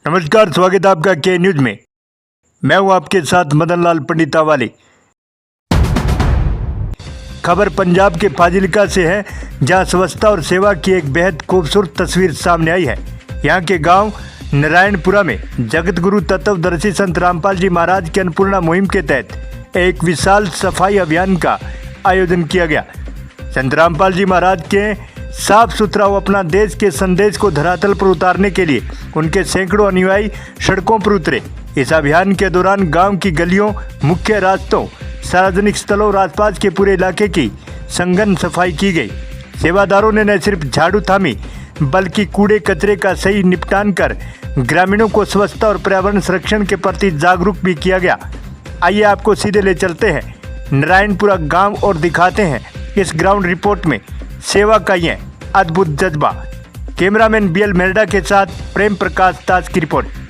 नमस्कार, स्वागत है आपका के न्यूज में। मैं हूं आपके साथ मदन लाल पंडितावाली। खबर पंजाब के फाजिल्का से है, जहां स्वच्छता और सेवा की एक बेहद खूबसूरत तस्वीर सामने आई है। यहां के गांव नारायणपुरा में जगत गुरु तत्वदर्शी संत रामपाल जी महाराज की अन्नपूर्णा मुहिम के तहत एक विशाल सफाई अभियान का आयोजन किया गया। संत रामपाल जी महाराज के साफ सुथरा व अपना देश के संदेश को धरातल पर उतारने के लिए उनके सैकड़ों अनुयायी सड़कों पर उतरे। इस अभियान के दौरान गांव की गलियों, मुख्य रास्तों, सार्वजनिक स्थलों और आसपास के पूरे इलाके की सघन सफाई की गई। सेवादारों ने न सिर्फ झाड़ू थामी बल्कि कूड़े कचरे का सही निपटान कर ग्रामीणों को स्वच्छता और पर्यावरण संरक्षण के प्रति जागरूक भी किया गया। आइए आपको सीधे ले चलते हैं नारायणपुरा गांव और दिखाते हैं इस ग्राउंड रिपोर्ट में सेवा का ये अद्भुत जज्बा। कैमरामैन बीएल मेरडा के साथ प्रेम प्रकाश दास की रिपोर्ट।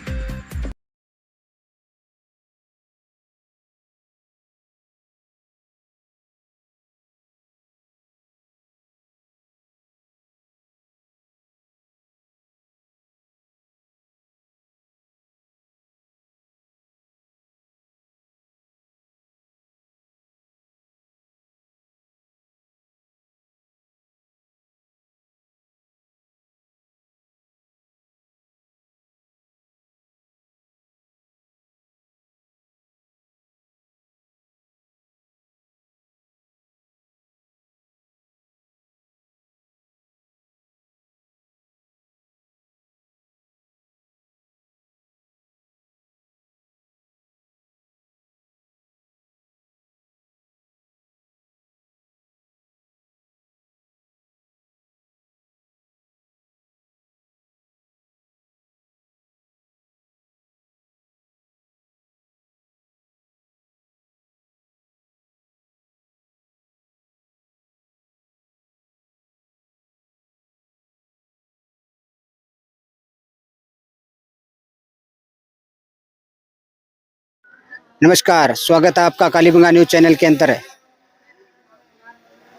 नमस्कार, स्वागत है आपका कालीबंगा न्यूज चैनल के अंदर।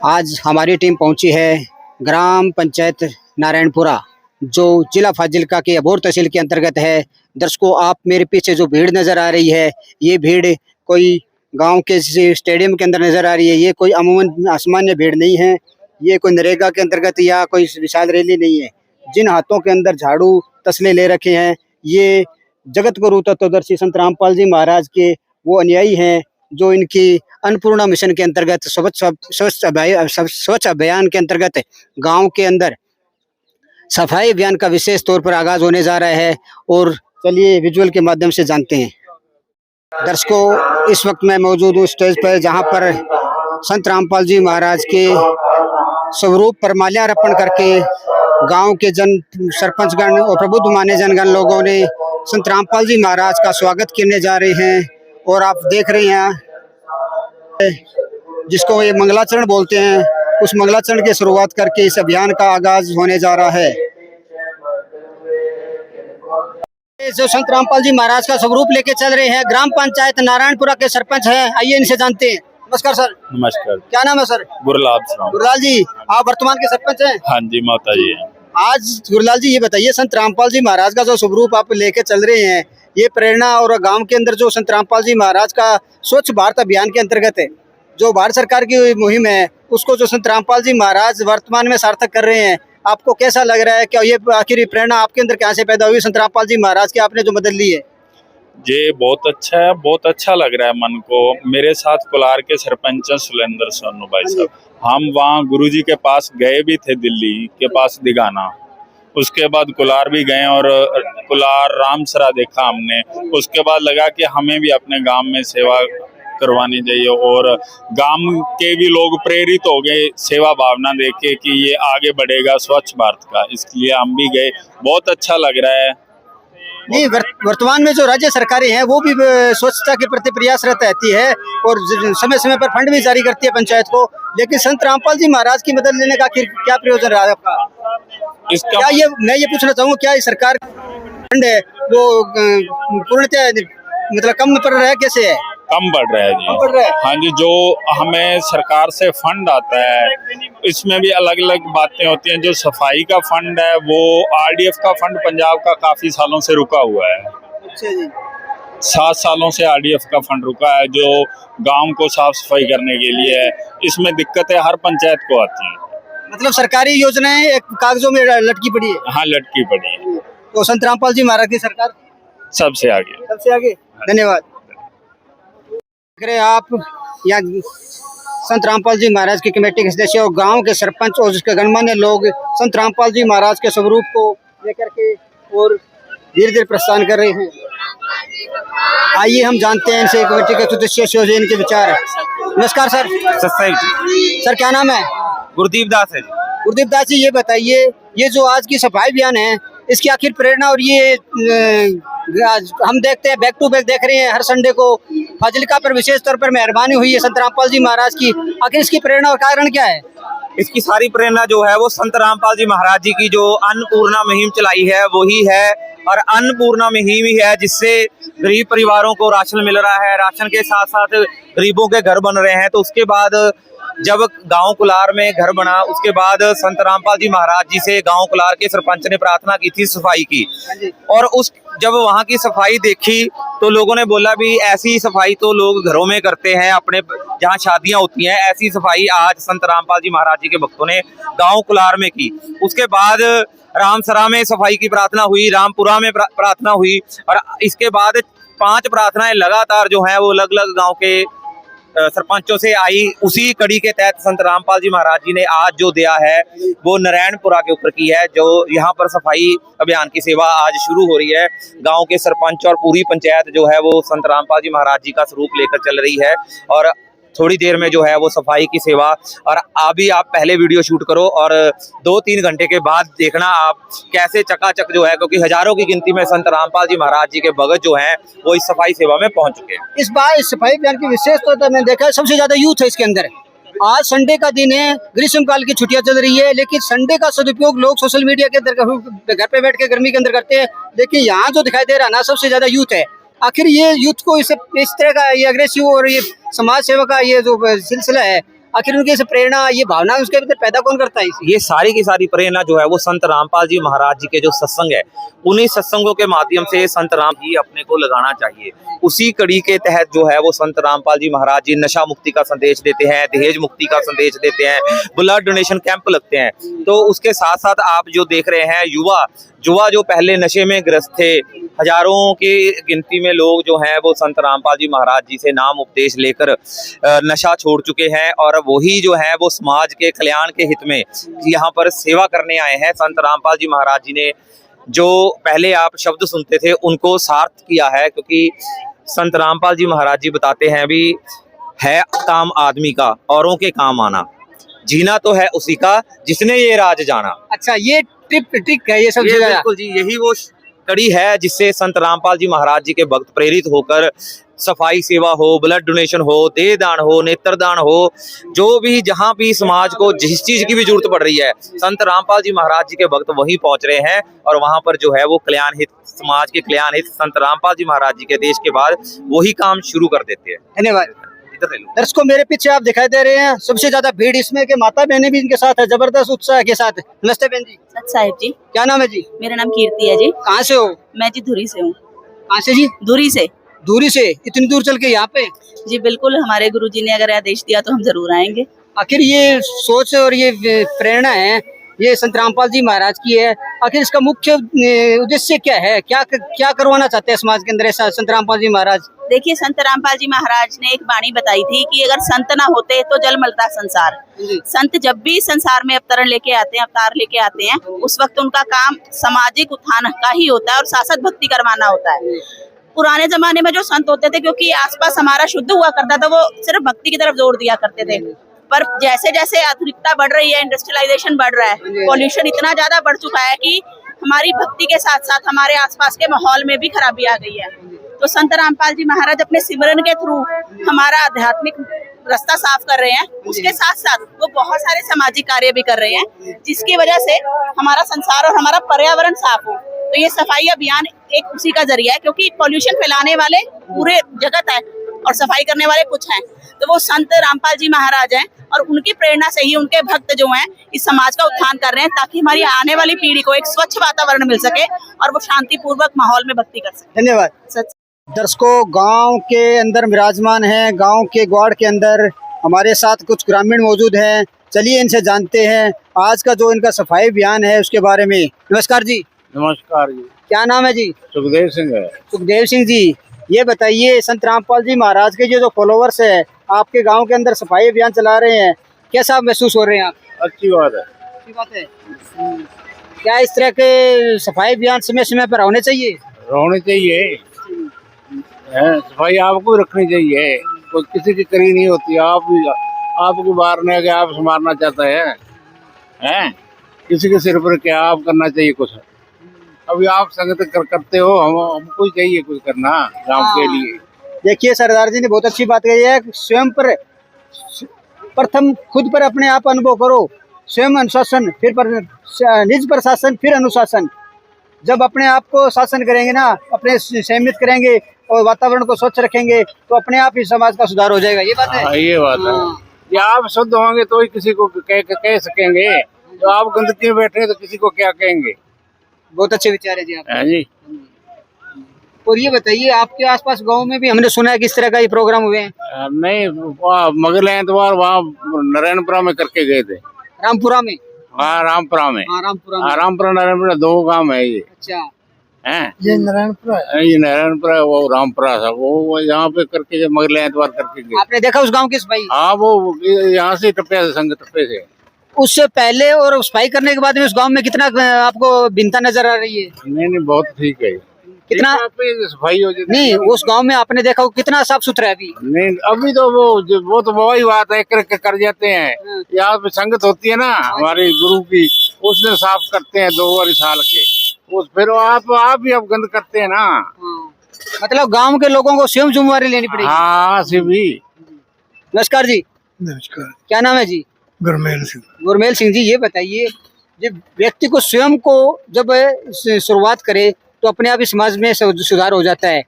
आज हमारी टीम पहुंची है ग्राम पंचायत नारायणपुरा, जो जिला फाजिल्का के अबोर तहसील के अंतर्गत है। दर्शकों, आप मेरे पीछे जो भीड़ नज़र आ रही है, ये भीड़ कोई गांव के स्टेडियम के अंदर नज़र आ रही है। ये कोई अमूमन असामान्य भीड़ नहीं है, ये कोई नरेगा के अंतर्गत या कोई विशाल रैली नहीं है। जिन हाथों के अंदर झाड़ू तसले ले रखे हैं, ये जगत गुरु तत्वदर्शी संत रामपाल जी महाराज के वो अनुयायी हैं, जो इनकी अन्नपूर्णा मिशन के अंतर्गत स्वच्छ अभियान के अंतर्गत गांव के अंदर सफाई अभियान का विशेष तौर पर आगाज होने जा रहा है। और चलिए विजुअल के माध्यम से जानते हैं। दर्शकों, इस वक्त मैं मौजूद हूँ स्टेज पर, जहां पर संत रामपाल जी महाराज के स्वरूप पर माल्यार्पण करके गांव के जन सरपंचगण और प्रबुद्ध मान्य जनगण लोगों ने संत रामपाल जी महाराज का स्वागत करने जा रहे हैं। और आप देख रहे हैं जिसको ये मंगलाचरण बोलते हैं, उस मंगलाचरण की शुरुआत करके इस अभियान का आगाज होने जा रहा है। जो संत रामपाल जी महाराज का स्वरूप लेके चल रहे हैं, ग्राम पंचायत नारायणपुरा के सरपंच हैं। आइए इनसे जानते हैं। नमस्कार सर। नमस्कार। क्या नाम है सर? गुरलाल जी, आप वर्तमान के सरपंच हैं? हाँ जी, माता जी हैं। आज गुरलाल जी, ये बताइए, संत रामपाल जी महाराज का जो स्वरूप आप लेके चल रहे हैं, ये प्रेरणा और गांव के अंदर जो संत रामपाल जी महाराज का स्वच्छ भारत अभियान के अंतर्गत है, जो भारत सरकार की मुहिम है, उसको जो संत रामपाल जी महाराज वर्तमान में सार्थक कर रहे हैं, आपको कैसा लग रहा है? क्या ये आखिर प्रेरणा आपके अंदर कहाँ से पैदा हुई संत रामपाल जी महाराज की, आपने जो मदद ली है? ये बहुत अच्छा है, बहुत अच्छा लग रहा है मन को। मेरे साथ कुलार के सरपंच हैं सुलेंद्र सोनू भाई साहब। हम वहाँ गुरुजी के पास गए भी थे, दिल्ली के पास दिगाना। उसके बाद कुलार भी गए और कुलार रामसरा देखा हमने। उसके बाद लगा कि हमें भी अपने गांव में सेवा करवानी चाहिए, और गांव के भी लोग प्रेरित हो गए सेवा भावना देख के कि ये आगे बढ़ेगा स्वच्छ भारत का। इसलिए हम भी गए, बहुत अच्छा लग रहा है। नहीं, वर्तमान में जो राज्य सरकारें हैं वो भी स्वच्छता के प्रति प्रयासरत रहती है और समय समय पर फंड भी जारी करती है पंचायत को, लेकिन संत रामपाल जी महाराज की मदद लेने का आखिर क्या प्रयोजन रहा है आपका? इसका क्या ये मैं ये पूछना चाहूँगा, क्या सरकार फंड है वो पूर्णतः मतलब कम पर रहा कैसे है? कम बढ़ रहा है कम बढ़ रहा जी। है? हाँ जी, जो हमें सरकार से फंड आता है इसमें भी अलग अलग बातें होती हैं। जो सफाई का फंड है वो आरडीएफ का फंड पंजाब का काफी सालों से रुका हुआ है। अच्छा जी। 7 सालों से आरडीएफ का फंड रुका है जो गांव को साफ सफाई करने के लिए है। इसमें दिक्कतें हर पंचायत को आती हैं। मतलब सरकारी योजनाएं एक कागजों में लटकी पड़ी है। हाँ, लटकी पड़ी है। तो संत रामपाल जी महाराज की सरकार सबसे आगे। सबसे आगे। धन्यवाद। देख रहे हैं आप यहाँ संत रामपाल जी महाराज की कमेटी के सदस्य और गांव के सरपंच और उसके गणमान्य लोग संत रामपाल जी महाराज के स्वरूप को लेकर के और धीरे धीरे प्रस्थान कर रहे हैं। आइए हम जानते हैं इनसे कमेटी के सदस्यों से इनके विचार है। नमस्कार सर। सर क्या नाम है? गुरदीप दास है जी। गुरदीप दास जी, ये बताइए ये जो आज की सफाई अभियान है इसकी आखिर प्रेरणा और ये हम देखते हैं बैक टू बैक देख रहे हैं हर संडे को फाजिल्का पर विशेष तौर पर मेहरबानी हुई है संत रामपाल जी महाराज की। आखिर इसकी प्रेरणा और कारण क्या है? इसकी सारी प्रेरणा जो है वो संत रामपाल जी महाराज जी की जो अन्नपूर्णा मुहिम चलाई है वही है। और अन्नपूर्णा मुहिम ही है जिससे गरीब परिवारों को राशन मिल रहा है। राशन के साथ साथ गरीबों के घर बन रहे हैं। तो उसके बाद जब गांव कुलार में घर बना उसके बाद संत रामपाल जी महाराज जी से गांव कुलार के सरपंच ने प्रार्थना की थी सफाई की। और उस जब वहां की सफाई देखी तो लोगों ने बोला भी ऐसी सफाई तो लोग घरों में करते हैं अपने जहां शादियां होती हैं, ऐसी सफाई आज संत रामपाल जी महाराज जी के भक्तों ने गांव कुलार में की। उसके बाद रामसरा में सफाई की प्रार्थना हुई, रामपुरा में प्रार्थना हुई और इसके बाद 5 प्रार्थनाएं लगातार जो है वो अलग अलग गाँव के सरपंचों से आई। उसी कड़ी के तहत संत रामपाल जी महाराज जी ने आज जो दिया है वो नारायणपुरा के ऊपर की है। जो यहाँ पर सफाई अभियान की सेवा आज शुरू हो रही है। गांव के सरपंच और पूरी पंचायत जो है वो संत रामपाल जी महाराज जी का स्वरूप लेकर चल रही है और थोड़ी देर में जो है वो सफाई की सेवा। और अभी आप पहले वीडियो शूट करो और 2-3 घंटे के बाद देखना आप कैसे चकाचक जो है, क्योंकि हजारों की गिनती में संत रामपाल जी महाराज जी के भगत जो हैं वो इस सफाई सेवा में पहुंच चुके हैं। इस बार इस सफाई अभियान की विशेष तौर पर मैंने देखा है सबसे ज्यादा यूथ है इसके अंदर। आज संडे का दिन है, ग्रीष्मकाल की छुट्टियां चल रही है, लेकिन संडे का सदुपयोग लोग सोशल मीडिया के अंदर घर पे बैठ के गर्मी के अंदर करते हैं। लेकिन यहाँ जो दिखाई दे रहा है ना सबसे ज्यादा यूथ है। आखिर ये यूथ को इस तरह का ये अग्रेसिव और ये समाज सेवा का ये जो सिलसिला है आखिर उनकी इसे प्रेरणा ये भावना उसके भीतर पैदा कौन करता है? ये सारी की सारी प्रेरणा जो है वो संत रामपाल जी महाराज जी के जो सत्संग है उन्हीं सत्संगों के माध्यम से संत राम जी अपने को लगाना चाहिए। उसी कड़ी के तहत जो है वो संत रामपाल जी महाराज जी नशा मुक्ति का संदेश देते हैं, दहेज मुक्ति का संदेश देते हैं, ब्लड डोनेशन कैंप लगते हैं। तो उसके साथ साथ आप जो देख रहे हैं युवा जो पहले नशे में ग्रस्त थे, हजारों की गिनती में लोग जो हैं वो संत रामपाल जी महाराज जी से नाम उपदेश लेकर नशा छोड़ चुके हैं और वही जो है वो समाज के कल्याण के हित में यहाँ पर सेवा करने आए हैं। संत रामपाल जी महाराज जी ने जो पहले आप शब्द सुनते थे उनको सार्थ किया है, क्योंकि संत रामपाल जी महाराज जी बताते हैं भी है काम आदमी का औरों के काम आना, जीना तो है उसी का जिसने ये राज जाना। अच्छा, ये ट्रिक है ये सब। बिल्कुल जी, यही वो कड़ी है जिससे संत रामपाल जी महाराज जी के भक्त प्रेरित होकर सफाई सेवा हो, ब्लड डोनेशन हो, देह दान हो, नेत्र दान हो, जो भी जहाँ भी समाज को जिस चीज की भी जरूरत पड़ रही है संत रामपाल जी महाराज जी के भक्त वहीं पहुंच रहे हैं और वहां पर जो है वो कल्याण हित, समाज के कल्याण हित संत रामपाल जी महाराज जी के देश के बाद वही काम शुरू कर देते हैं। धन्यवाद। दर्शकों मेरे पीछे आप दिखाई दे रहे हैं सबसे ज्यादा भीड़ इसमें के माता बहनें भी इनके साथ है, जबरदस्त उत्साह के साथ। नमस्ते बहन जी। सत साहिब जी। क्या नाम है जी? मेरा नाम कीर्ति है जी। कहाँ से हो? मैं जी धुरी से हूँ। कहाँ से जी? धुरी से। दूरी से इतनी दूर चल के यहाँ पे? जी बिल्कुल, हमारे गुरुजी ने अगर आदेश दिया तो हम जरूर आएंगे। आखिर ये सोच और ये प्रेरणा है ये संत रामपाल जी महाराज की है। आखिर इसका मुख्य उद्देश्य क्या है? क्या करवाना चाहते हैं समाज के अंदर ऐसा संत रामपाल जी महाराज? देखिए, संत रामपाल जी महाराज ने एक वाणी बताई थी कि अगर संत ना होते तो जल मलता संसार। संत जब भी संसार में अवतार लेके आते हैं उस वक्त उनका काम सामाजिक उत्थान का ही होता है और शाश्वत भक्ति करवाना होता है। पुराने जमाने में जो संत होते थे, क्योंकि आसपास हमारा शुद्ध हुआ करता था, वो सिर्फ भक्ति की तरफ जोर दिया करते थे। पर जैसे जैसे आधुनिकता बढ़ रही है, इंडस्ट्रियलाइजेशन बढ़ रहा है, पॉल्यूशन इतना ज्यादा बढ़ चुका है कि हमारी भक्ति के साथ साथ हमारे आसपास के माहौल में भी खराबी आ गई है। तो संत रामपाल जी महाराज अपने सिमरन के थ्रू हमारा आध्यात्मिक रास्ता साफ कर रहे हैं, उसके साथ साथ वो बहुत सारे सामाजिक कार्य भी कर रहे हैं जिसकी वजह से हमारा संसार और हमारा पर्यावरण साफ हो। तो ये सफाई अभियान एक उसी का जरिया है, क्योंकि पॉल्यूशन फैलाने वाले पूरे जगत है और सफाई करने वाले कुछ हैं। तो वो संत रामपाल जी महाराज हैं और उनकी प्रेरणा से ही उनके भक्त जो हैं इस समाज का उत्थान कर रहे हैं, ताकि हमारी आने वाली पीढ़ी को एक स्वच्छ वातावरण मिल सके और वो शांतिपूर्वक माहौल में भक्ति कर सके। धन्यवाद। सच दर्शकों, गांव के अंदर विराजमान है, गांव के ग्वाड़ के अंदर हमारे साथ कुछ ग्रामीण मौजूद हैं। चलिए इनसे जानते हैं आज का जो इनका सफाई अभियान है उसके बारे में। नमस्कार जी। नमस्कार जी। क्या नाम है जी? सुखदेव सिंह है। सुखदेव सिंह जी, ये बताइए संत रामपाल जी महाराज के जो फॉलोवर्स है आपके गांव के अंदर सफाई अभियान चला रहे हैं, कैसा महसूस हो रहे हैं आप? अच्छी बात है। अच्छी बात है। क्या इस तरह के सफाई अभियान समय समय पर होने चाहिए? होने चाहिए। सफाई आपको रखनी चाहिए, कोई किसी की करी नहीं होती। आपको मारने के आप मारना चाहता है किसी के सिर पर क्या आप करना चाहिए कुछ। अभी आप संगत करते हो, हमको चाहिए कुछ करना गांव के लिए। देखिए सरदार जी ने बहुत अच्छी बात कही है, स्वयं पर प्रथम खुद पर अपने आप अनुभव करो, स्वयं अनुशासन, फिर निज प्रशासन, फिर अनुशासन। जब अपने आप को शासन करेंगे ना, अपने संयमित करेंगे और वातावरण को स्वच्छ रखेंगे तो अपने आप ही समाज का सुधार हो जाएगा। ये बात है। ये बात है। ये आप शुद्ध होंगे तो ही किसी को कह सकेंगे। जो आप गंदगी में बैठे हैं तो किसी को क्या कहेंगे। बहुत अच्छे विचार है जी आप। है जी। और ये बताइए आपके आसपास गांव में भी हमने सुना है कि इस तरह का ये प्रोग्राम हुए हैं। नहीं, मगले एतवार वहाँ नारायणपुरा में करके गए थे। रामपुरा में? हाँ, रामपुरा में। रामपुरा नारायणपुरा दो गांव है ये। अच्छा, हैं? ये नारायणपुरा वो रामपुरा था। वो यहाँ पे करके जब मगले एतवार करके गए। आपने देखा उस गांव की सफाई? हाँ, वो यहाँ से टप्पे से संग टप्पे से। उससे पहले और सफाई करने के बाद में उस गांव में कितना आपको भिन्नता नजर आ रही है? नहीं, बहुत ठीक है। कितना सफाई हो जाती नहीं, उस गांव में आपने देखा कितना साफ सुथरा है अभी? नहीं, अभी तो वो तो वही बात है, कर जाते हैं। यहाँ पे संगत होती है ना हमारे गुरु की, उस दिन साफ करते हैं 2 बार साल के। उस फिर आप भी अब गंद करते हैं ना। मतलब गांव के लोगों को स्वयं जिम्मेवारी लेनी पड़ेगी। हाँ, भी। नमस्कार जी। नमस्कार। क्या नाम है जी? गुरमेल सिंह। गुरमेल सिंह जी, ये बताइए जब व्यक्ति को स्वयं को जब शुरुआत करे तो अपने आप ही समाज में सुधार हो जाता है।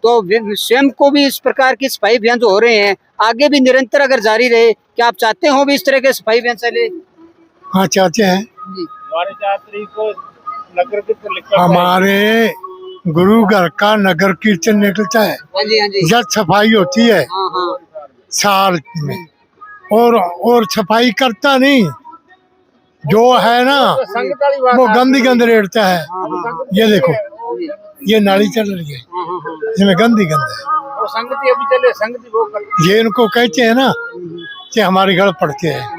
तो स्वयं को भी इस प्रकार की सफाई अभियान जो हो रहे हैं आगे भी निरंतर अगर जारी रहे, क्या आप चाहते हो भी इस तरह के सफाई अभियान चले? हाँ, चाहते हैं। हमारे छात्री को नगर कीर्तन लिखा, हमारे गुरु घर का नगर कीर्तन निकलता है। हाँ जी, हाँ जी। जब सफाई होती है साल में, और सफाई करता नहीं जो है ना, वो गंद रेड़ता है। ये देखो, ये नाली चल रही है, इसमें गंद है। वो संगति अभी चले, संगति वो करते। ये इनको कहते हैं ना कि हमारे घर पड़ते हैं।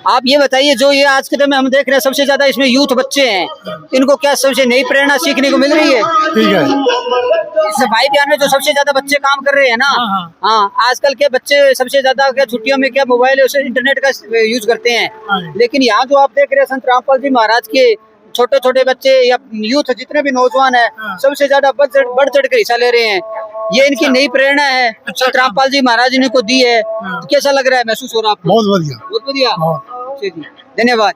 आप ये बताइए, जो ये आज के दिन में हम देख रहे हैं सबसे ज्यादा इसमें यूथ बच्चे हैं, इनको क्या सबसे नई प्रेरणा सीखने को मिल रही है? ठीक है। सफाई अभियान में जो सबसे ज्यादा बच्चे काम कर रहे हैं ना, हाँ, आजकल के बच्चे सबसे ज्यादा क्या छुट्टियों में क्या मोबाइल और इंटरनेट का यूज करते हैं। लेकिन यहाँ जो आप देख रहे हैं संत रामपाल जी महाराज के छोटे छोटे बच्चे या यूथ जितने भी नौजवान है सबसे ज्यादा बढ़ चढ़ कर हिस्सा ले रहे हैं। ये इनकी नई प्रेरणा है, संत रामपाल जी महाराज ने को दी है। तो कैसा लग रहा है, महसूस हो रहा है आपको? बहुत बढ़िया, बहुत बढ़िया। धन्यवाद।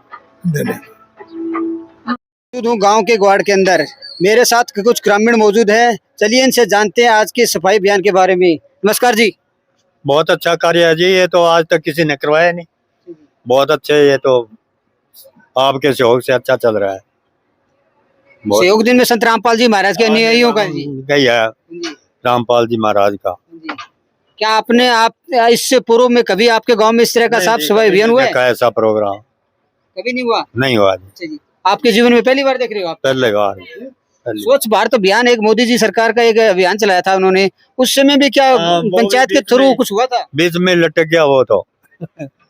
गांव के ग्वाड़ के अंदर मेरे साथ कुछ ग्रामीण मौजूद है, चलिए इनसे जानते हैं आज के सफाई अभियान के बारे में। नमस्कार जी। बहुत अच्छा कार्य है जी, ये तो आज तक किसी ने करवाया नहीं। बहुत अच्छे, ये तो आपके सहयोग से अच्छा चल रहा है। सहयोग दिन में संत रामपाल जी महाराज के अनुयायियों का जी गई है, रामपाल जी महाराज का। क्या आपने आप इससे पूर्व में कभी आपके गांव में इस तरह का साफ सफाई अभियान हुआ है? ऐसा प्रोग्राम कभी नहीं हुआ? नहीं हुआ जी। आपके जीवन में पहली बार देख रहे हो आप? पहले बार। स्वच्छ भारत अभियान एक मोदी जी सरकार का एक अभियान चलाया था उन्होंने, उस समय भी क्या पंचायत के थ्रू कुछ हुआ था? बीच में लटक गया वो तो।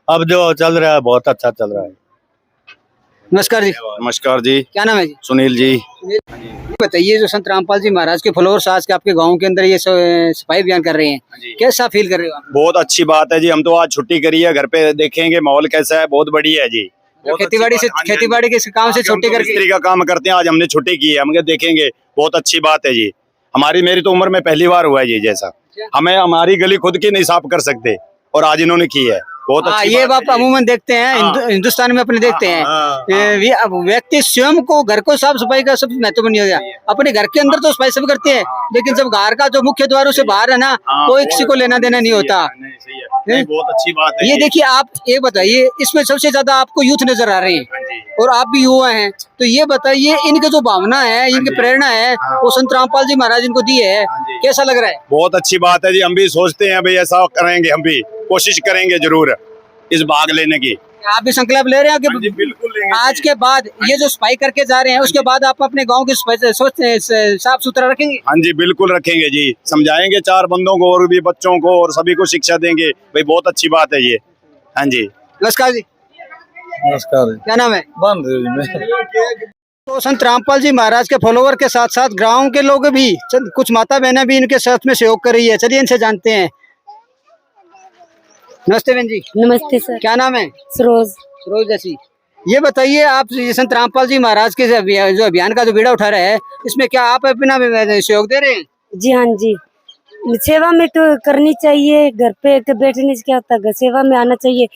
अब जो चल रहा है बहुत अच्छा चल रहा है। नमस्कार जी। नमस्कार जी। क्या नाम है जी? सुनील जी। बताइए, जो संत रामपाल जी महाराज के फॉलोअर्स आज के आपके गांव के अंदर ये सफाई अभियान कर रहे हैं, कैसा फील कर रहे हो आप? बहुत अच्छी बात है जी। हम तो आज छुट्टी करी है, घर पे देखेंगे माहौल कैसा है। बहुत बढ़िया है जी। खेतीबाड़ी के काम से छुट्टी करके मिस्त्री का काम करते हैं, आज हमने छुट्टी की है। हम देखेंगे, बहुत अच्छी बात है जी। मेरी तो उम्र में पहली बार हुआ है जी जैसा। हमें हमारी गली खुद की नहीं साफ कर सकते और आज इन्होंने की है। बहुत अच्छी ये बात आप है जी। अमूमन देखते हैं हाँ। हिंदुस्तान में अपने देखते हैं ये अब व्यक्ति स्वयं को घर को साफ सफाई का सब महत्वपूर्ण नहीं हो गया। अपने घर के अंदर तो सफाई सब करते हैं, लेकिन जब घर का जो मुख्य द्वार से बाहर है ना, हाँ, कोई किसी को लेना देना नहीं होता। नहीं, सही है। नहीं, बहुत अच्छी बात है ये देखिए, आप ये बताइए, इसमें सबसे ज्यादा आपको यूथ नजर आ रहे हैं हाँ जी। और आप भी युवा हैं, तो ये बताइए इनके जो भावना है, इनकी प्रेरणा है, वो संत रामपाल जी महाराज इनको दी है, जी। कैसा लग रहा है? बहुत अच्छी बात है जी। हम भी सोचते हैं भाई ऐसा करेंगे, हम भी कोशिश करेंगे जरूर इस भाग लेने की। आप भी संकल्प ले रहे हैं हाँ जी, कि बिल्कुल लेंगे आज जी। के बाद ये जो सफाई करके जा रहे हैं, उसके बाद आप अपने गांव की साफ सुथरा रखेंगे? हाँ जी, बिल्कुल रखेंगे जी। समझाएंगे 4 बंदों को और भी बच्चों को और सभी को शिक्षा देंगे भाई, बहुत अच्छी बात है ये। हाँ जी, नमस्कार जी, नमस्कार। क्या नाम है? बंद तो संत रामपाल जी महाराज के फॉलोवर के साथ साथ गांव के लोग भी, कुछ माता बहनें भी इनके साथ में सहयोग कर रही है। चलिए इनसे जानते हैं। नमस्ते बहन जी, नमस्ते सर। क्या नाम है? सरोज। सरोज जैसी। ये बताइए, आप ये संत रामपाल जी महाराज के जो अभियान का जो बीड़ा उठा रहे हैं, इसमें क्या आप अपना सहयोग दे रहे हैं? जी हाँ जी, सेवा में तो करनी चाहिए। घर पे के बैठने से क्या होता है, सेवा में आना चाहिए।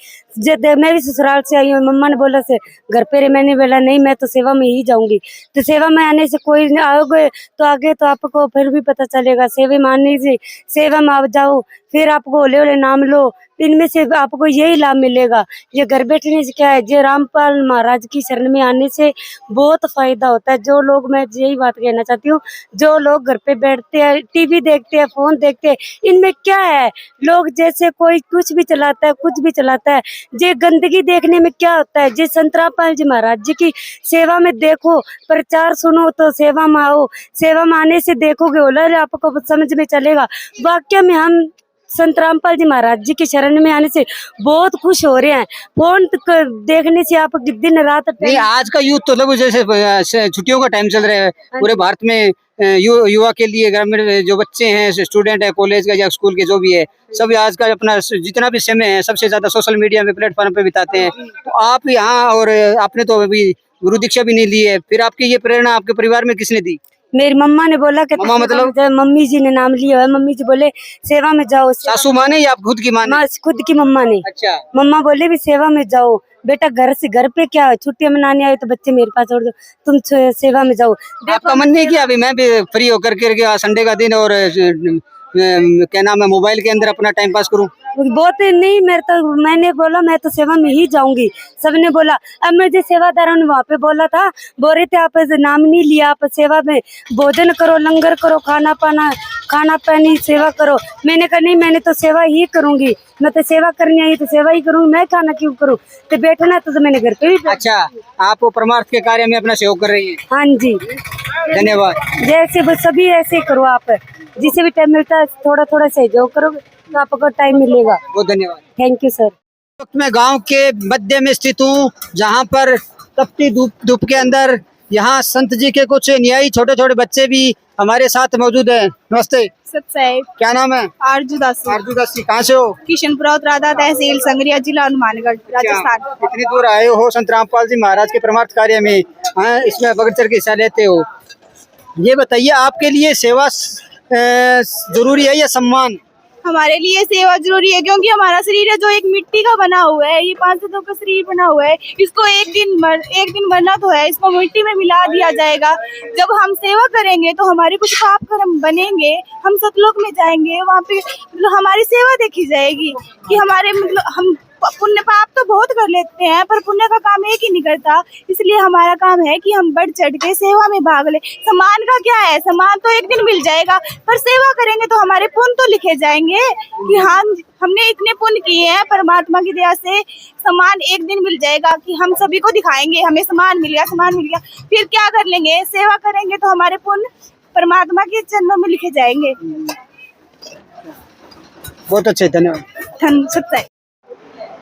मैं भी ससुराल से आई हूँ, मम्मा ने बोला से घर पे रहे, मैंने बोला नहीं मैं तो सेवा में ही जाऊंगी। तो सेवा में आने से कोई आओगे तो आगे तो आपको फिर भी पता चलेगा। सेवा में आने से, सेवा में आप जाओ, फिर आपको होले होले नाम लो, इनमें से आपको यही लाभ मिलेगा। ये घर बैठने से क्या है, ये रामपाल महाराज की शरण में आने से बहुत फायदा होता है। जो लोग, मैं यही बात कहना चाहती हूँ, जो लोग घर पे बैठते हैं, टीवी देखते हैं, फोन देखते हैं, इनमें क्या है, लोग जैसे कोई कुछ भी चलाता है, कुछ भी चलाता है। ये गंदगी देखने में क्या होता है, ये संत रामपाल जी महाराज जी की सेवा में देखो, प्रचार सुनो तो सेवा में आओ। सेवा में आने से देखोगे, होला आपको समझ में चलेगा। वाक्य में हम संत रामपाल जी महाराज जी की शरण में आने से बहुत खुश हो रहे हैं। फोन देखने से आप दिन रात नहीं, आज का यूथ तो लोग जैसे छुट्टियों का टाइम चल रहा है पूरे भारत में, युवा के लिए, ग्रामीण जो बच्चे हैं, स्टूडेंट है, कॉलेज का या स्कूल के जो भी है, सब आज का अपना जितना भी समय है सबसे ज्यादा सोशल मीडिया में, प्लेटफॉर्म पे बिताते हैं। तो आप यहाँ, और आपने तो अभी गुरु दीक्षा भी नहीं ली है, फिर आपकी ये प्रेरणा आपके परिवार में किसने दी? मेरी मम्मा ने बोला कि मम्मा मतलब? मम्मी जी ने नाम लिया है, मम्मी जी बोले सेवा में जाओ। सासू माँ ने या आप खुद की माँ ने? खुद की मम्मा ने। अच्छा। मम्मा बोले भी सेवा में जाओ बेटा, घर पे क्या है, छुट्टियां मनाने आए तो बच्चे मेरे पास छोड़ दो, तुम सेवा में जाओ। आपका मन नहीं किया अभी मैं भी फ्री होकर के संडे का दिन और क्या नाम है, मोबाइल के अंदर अपना टाइम पास करूं? बहुत नहीं, मैंने बोला मैं तो सेवा में ही जाऊंगी। सबने बोला, अब मुझे सेवादारों ने वहाँ पे बोला था, बोल रहे थे आप नाम नहीं लिया, आप सेवा में भोजन करो, लंगर करो, खाना पानी सेवा करो। मैंने कहा नहीं, मैंने तो सेवा ही करूंगी, मैं तो सेवा करनी आई तो सेवा ही करूंगी, मैं खाना क्यों करूँ, तो बैठना तो मैंने घर पे भी। अच्छा, आप वो परमार्थ के कार्य में अपना सहयोग कर रही है? हाँ जी, धन्यवाद। जैसे वो सभी ऐसे करो, आप जिसे भी टाइम मिलता है थोड़ा थोड़ा सहयोग करोगे तो आपको टाइम मिलेगा। बहुत धन्यवाद। Thank you sir. मैं गांव के मध्य में स्थित हूँ, जहाँ पर तपती धूप के अंदर यहाँ संत जी के कुछ न्यायी छोटे छोटे बच्चे भी हमारे साथ मौजूद हैं। नमस्ते। सत्साई। क्या नाम है? आरजू दासी। आरजू दासी। कहाँ से हो? किशनपुरा उत्तराधा तहसील संगरिया जिला हनुमानगढ़ राजस्थान। इतनी दूर आए हो संत रामपाल जी महाराज के परमार्थ कार्य में, इसमें बढ़ चढ़ के हिस्सा लेते हो। ये बताइए, आपके लिए सेवा जरूरी है या सम्मान? हमारे लिए सेवा जरूरी है, क्योंकि हमारा शरीर है जो एक मिट्टी का बना हुआ है, ये 5 तत्वों का शरीर बना हुआ है, इसको एक दिन मरना तो है, इसको मिट्टी में मिला दिया जाएगा। जब हम सेवा करेंगे तो हमारे कुछ पाप कर्म बनेंगे, हम सतलोक में जाएंगे, वहाँ पे मतलब हमारी सेवा देखी जाएगी कि हमारे मतलब हम पुण्य पाप तो बहुत कर लेते हैं पर पुण्य का काम एक ही नहीं करता। इसलिए हमारा काम है कि हम बढ़ चढ़ के सेवा में भाग ले। सम्मान का क्या है, सम्मान तो एक दिन मिल जाएगा, पर सेवा करेंगे तो हमारे पुण्य तो लिखे जाएंगे कि हाँ हमने इतने पुण्य किए हैं। परमात्मा की दया से सम्मान एक दिन मिल जाएगा कि हम सभी को दिखाएंगे हमें सम्मान मिल गया। फिर क्या कर लेंगे, सेवा करेंगे तो हमारे पुण्य परमात्मा के चरणों में लिखे जाएंगे। बहुत अच्छे, धन्यवाद।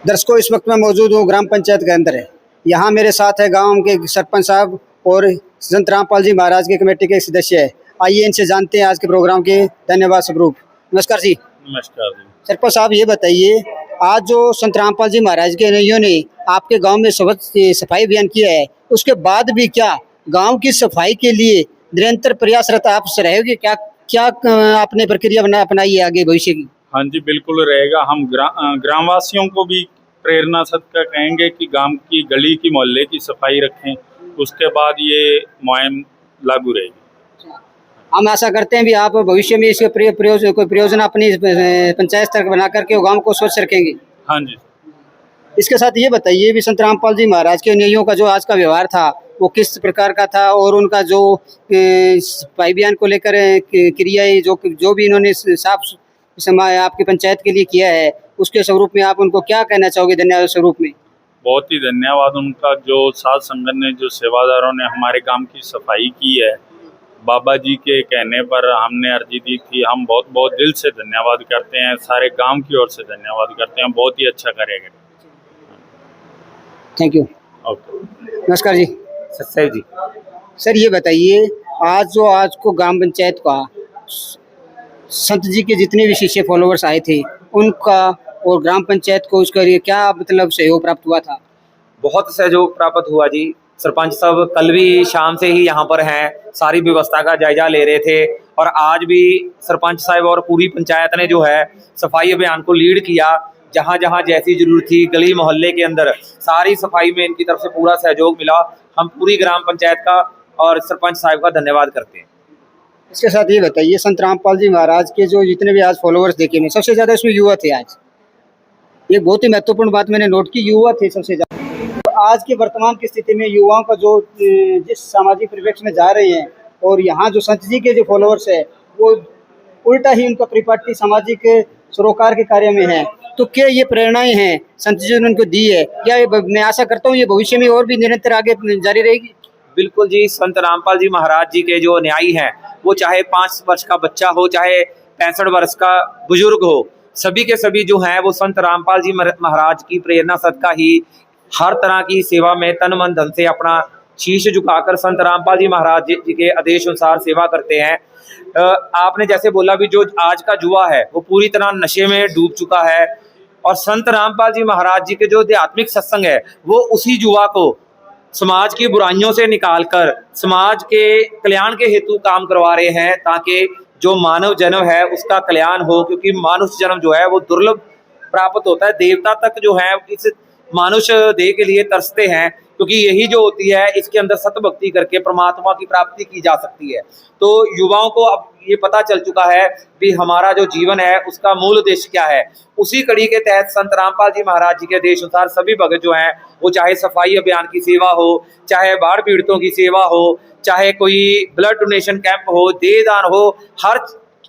दर्शकों, इस वक्त मैं मौजूद हूँ ग्राम पंचायत के अंदर है। यहाँ मेरे साथ है गांव के सरपंच साहब और संत रामपाल जी महाराज की कमेटी के सदस्य है। आइए इनसे जानते हैं आज के प्रोग्राम के धन्यवाद स्वरूप। नमस्कार जी। नमस्कार जी। सरपंच साहब, ये बताइए, आज जो संत रामपाल जी महाराज के नैयों ने आपके गांव में सफाई अभियान किया है, उसके बाद भी क्या गांव की सफाई के लिए निरंतर प्रयासरत आप रहेंगे? क्या आपने प्रक्रिया अपनाई है आगे भविष्य की? हाँ जी, बिल्कुल रहेगा। हम ग्रामवासियों को भी प्रेरणा सदका कहेंगे कि गांव की गली की मोहल्ले की सफाई रखें, उसके बाद ये मुहिम लागू रहेगी। हम आशा करते हैं भी आप भविष्य में इसके कोई प्रयोजन अपनी पंचायत स्तर बना करके गांव को स्वच्छ रखेंगे। हाँ जी। इसके साथ ये बताइए भी संत रामपाल जी महाराज के अनुयायियों का जो आज का व्यवहार था वो किस प्रकार का था, और उनका जो सफाई अभियान को लेकर क्रियाएं जो भी इन्होंने साफ समाज आपकी पंचायत के लिए किया है, उसके स्वरूप में आप उनको क्या कहना चाहोगे धन्यवाद स्वरूप में? बहुत ही धन्यवाद उनका, जो साथ संगत ने, जो सेवादारों ने हमारे गांव की सफाई की है। बाबा जी के कहने पर हमने अर्जी दी थी। हम बहुत बहुत दिल से धन्यवाद करते हैं, सारे गांव की ओर से धन्यवाद करते हैं। बहुत ही अच्छा करेंगे। Thank you. ओके, नमस्कार जी। सर जी, सर ये बताइए आज को ग्राम पंचायत का संत जी के जितने भी शिष्य फॉलोवर्स आए थे उनका और ग्राम पंचायत को उसके लिए क्या मतलब सहयोग प्राप्त हुआ था? बहुत सहयोग प्राप्त हुआ जी। सरपंच साहब कल भी शाम से ही यहाँ पर हैं, सारी व्यवस्था का जायजा ले रहे थे, और आज भी सरपंच साहब और पूरी पंचायत ने जो है सफाई अभियान को लीड किया। जहाँ जहाँ जैसी जरूरत थी गली मोहल्ले के अंदर सारी सफाई में इनकी तरफ से पूरा सहयोग मिला। हम पूरी ग्राम पंचायत का और सरपंच साहब का धन्यवाद करते हैं। इसके साथ ये बताइए संत रामपाल जी महाराज के जो जितने भी आज फॉलोवर्स देखे मैं, सबसे ज़्यादा इसमें युवा थे। आज एक बहुत ही महत्वपूर्ण बात मैंने नोट की, युवा थे सबसे ज़्यादा। तो आज के वर्तमान की स्थिति में युवाओं का जो जिस सामाजिक परिवेश में जा रहे हैं, और यहाँ जो संत जी के जो फॉलोवर्स है वो उल्टा ही उनका परिपाटी सामाजिक सरोकार के कार्य में है। तो क्या ये प्रेरणाएं हैं संत जी ने उनको दी है, या मैं आशा करता हूँ ये भविष्य में और भी निरंतर आगे जारी रहेगी? बिल्कुल जी। संत रामपाल जी महाराज जी के जो न्यायी हैं, वो चाहे 5 वर्ष का बच्चा हो, चाहे 65 वर्ष का बुजुर्ग हो, सभी के सभी जो हैं वो संत रामपाल जी महाराज की प्रेरणा सदका ही हर तरह की सेवा में तन मन धन से अपना शीश झुकाकर संत रामपाल जी महाराज जी के आदेश अनुसार सेवा करते हैं। आपने जैसे बोला भी, जो आज का युवा है वो पूरी तरह नशे में डूब चुका है, और संत रामपाल जी महाराज जी के जो आध्यात्मिक सत्संग है वो उसी युवा को समाज की बुराइयों से निकालकर समाज के कल्याण के हेतु काम करवा रहे हैं, ताकि जो मानव जन्म है उसका कल्याण हो। क्योंकि मानुष जन्म जो है वो दुर्लभ प्राप्त होता है। देवता तक जो है इस मानुष्य देह के लिए तरसते हैं, क्योंकि यही जो होती है इसके अंदर सत भक्ति करके परमात्मा की प्राप्ति की जा सकती है। तो युवाओं को अब ये पता चल चुका है कि हमारा जो जीवन है उसका मूल उद्देश्य क्या है। उसी कड़ी के तहत संत रामपाल जी महाराज जी के आदेश अनुसार सभी भक्त जो हैं वो चाहे सफाई अभियान की सेवा हो, चाहे बाढ़ पीड़ितों की सेवा हो, चाहे कोई ब्लड डोनेशन कैंप हो, देहदान हो, हर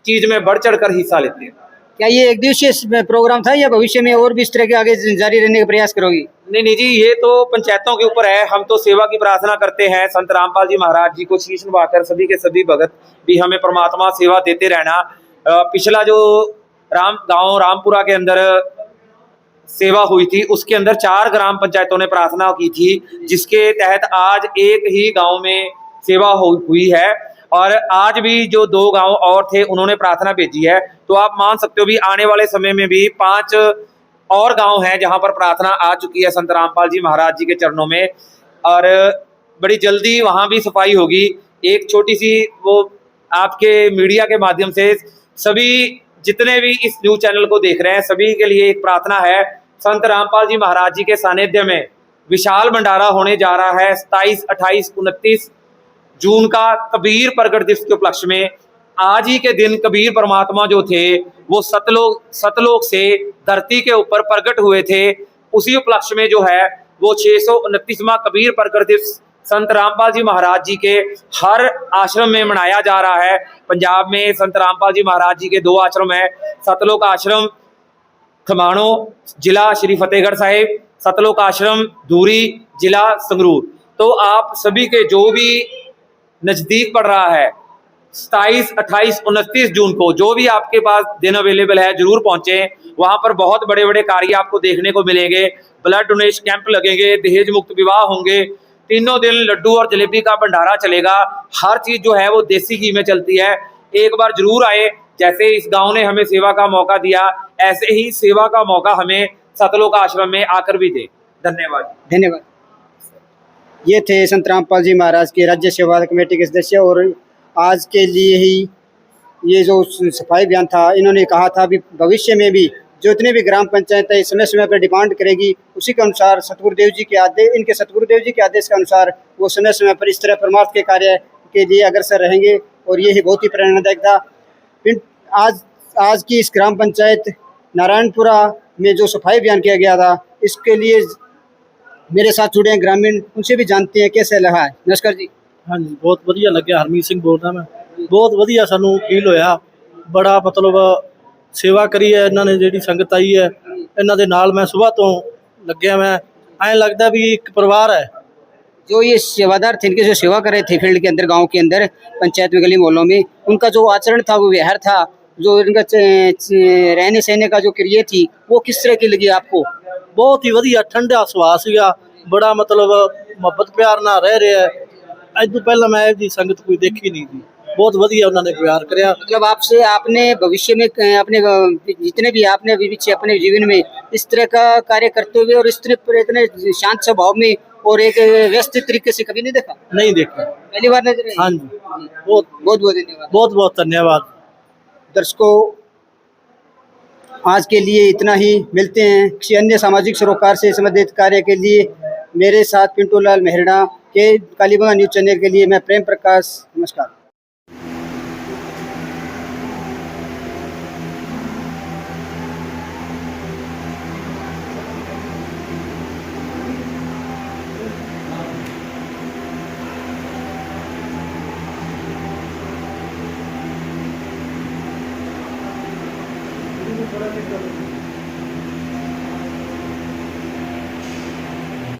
चीज में बढ़ चढ़ कर हिस्सा लेते हैं। क्या ये एक दिवसीय प्रोग्राम था या भविष्य में और भी इस तरह के आगे जारी रहने का प्रयास करोगी? नहीं जी, ये तो पंचायतों के ऊपर है। हम तो सेवा की प्रार्थना करते हैं संत रामपाल जी महाराज जी को शीश नवाकर सभी के सभी भगत भी हमें परमात्मा सेवा देते रहना। पिछला जो गांव रामपुरा के अंदर सेवा हुई थी उसके अंदर 4 ग्राम पंचायतों ने प्रार्थना की थी, जिसके तहत आज एक ही गाँव में सेवा हुई है, और आज भी जो 2 गांव और थे उन्होंने प्रार्थना भेजी है। तो आप मान सकते हो भी आने वाले समय में भी 5 और गांव हैं जहां पर प्रार्थना आ चुकी है संत रामपाल जी महाराज जी के चरणों में, और बड़ी जल्दी वहां भी सफाई होगी। एक छोटी सी वो आपके मीडिया के माध्यम से सभी जितने भी इस न्यूज चैनल को देख रहे हैं सभी के लिए एक प्रार्थना है। संत रामपाल जी महाराज जी के सानिध्य में विशाल भंडारा होने जा रहा है 27, 28, 29 जून का कबीर प्रगट दिवस के उपलक्ष्य में। आज ही के दिन कबीर परमात्मा जो थे वो सतलोक से धरती के ऊपर प्रकट हुए थे। उसी उपलक्ष्य में जो है वो 629वां कबीर प्रगट दिवस संत रामपाल जी महाराज जी के हर आश्रम में मनाया जा रहा है। पंजाब में संत रामपाल जी महाराज जी के 2 आश्रम है, सतलोक आश्रम खमाणो जिला श्री फतेहगढ़ साहिब, सतलोक आश्रम धूरी जिला संगरूर। तो आप सभी के जो भी नजदीक पड़ रहा है 27, 28, 29 जून को जो भी आपके पास दिन अवेलेबल है जरूर पहुंचे। वहां पर बहुत बड़े बड़े कार्य आपको देखने को मिलेंगे। ब्लड डोनेशन कैंप लगेंगे, दहेज मुक्त विवाह होंगे, 3 दिन लड्डू और जलेबी का भंडारा चलेगा। हर चीज जो है वो देसी घी में चलती है। एक बार जरूर आए। जैसे इस गांव ने हमें सेवा का मौका दिया, ऐसे ही सेवा का मौका हमें सतलोक आश्रम में आकर भी दे। धन्यवाद। धन्यवाद। ये थे संत रामपाल जी महाराज के राज्य सेवा कमेटी के सदस्य, और आज के लिए ही ये जो सफाई अभियान था इन्होंने कहा था भी भविष्य में भी जो इतने भी ग्राम पंचायतें समय समय पर डिमांड करेगी, उसी के अनुसार सतगुरुदेव जी के आदेश, इनके सतगुरुदेव जी के आदेश के अनुसार वो समय समय पर इस तरह परमार्थ के कार्य के लिए अग्रसर रहेंगे। और ये ही बहुत ही प्रेरणादायक था। आज की इस ग्राम पंचायत नारायणपुरा में जो सफाई अभियान किया गया था, इसके लिए मेरे साथ जुड़े हैं ग्रामीण, उनसे भी जानते हैं कैसे लगा है। नमस्कार जी। हाँ जी, बहुत वधिया लग्या। हरमीत सिंह बोल रहा मैं। बहुत वधिया सानू फील होया। बड़ा मतलब सेवा करी है इन्होंने, ਜਿਹੜੀ संगत आई है इन्हों के नाल मैं सुबह तो लग्या। मैं ऐ लगता भी एक परिवार है। जो ये सेवादार थे, इनके जो सेवा कर रहे थे फील्ड के अंदर, गांव के अंदर, पंचायत में, गली मोहल्लों में, उनका जो आचरण था, वो व्यवहार था, जो इनका रहने सहने का जो क्रिया थी, वो किस तरह की लगी आपको? बहुत ही वधिया ठंडा सुभाव सीगा। बड़ा मतलब मुहब्बत प्यार नाल रह रहे है। अज तो पहला मैं जी संगत कोई देखी नहीं थी। बहुत वधिया उन्होंने प्यार कराया। मतलब आपसे आपने भविष्य में अपने जितने भी आपने पीछे अपने जीवन में इस तरह का कार्य करते हुए और इस तरह इतने शांत स्वभाव में और एक व्यवस्थित तरीके से कभी नहीं देखा? नहीं देखा, पहली बार नजर आई? हाँ जी। बहुत बहुत बहुत धन्यवाद। बहुत बहुत धन्यवाद। दर्शकों, आज के लिए इतना ही। मिलते हैं किसी अन्य सामाजिक सरोकार से संबंधित कार्य के लिए। मेरे साथ पिंटू लाल मेहरड़ा के कालीबंगा न्यूज चैनल के लिए मैं प्रेम प्रकाश। नमस्कार। थोड़ा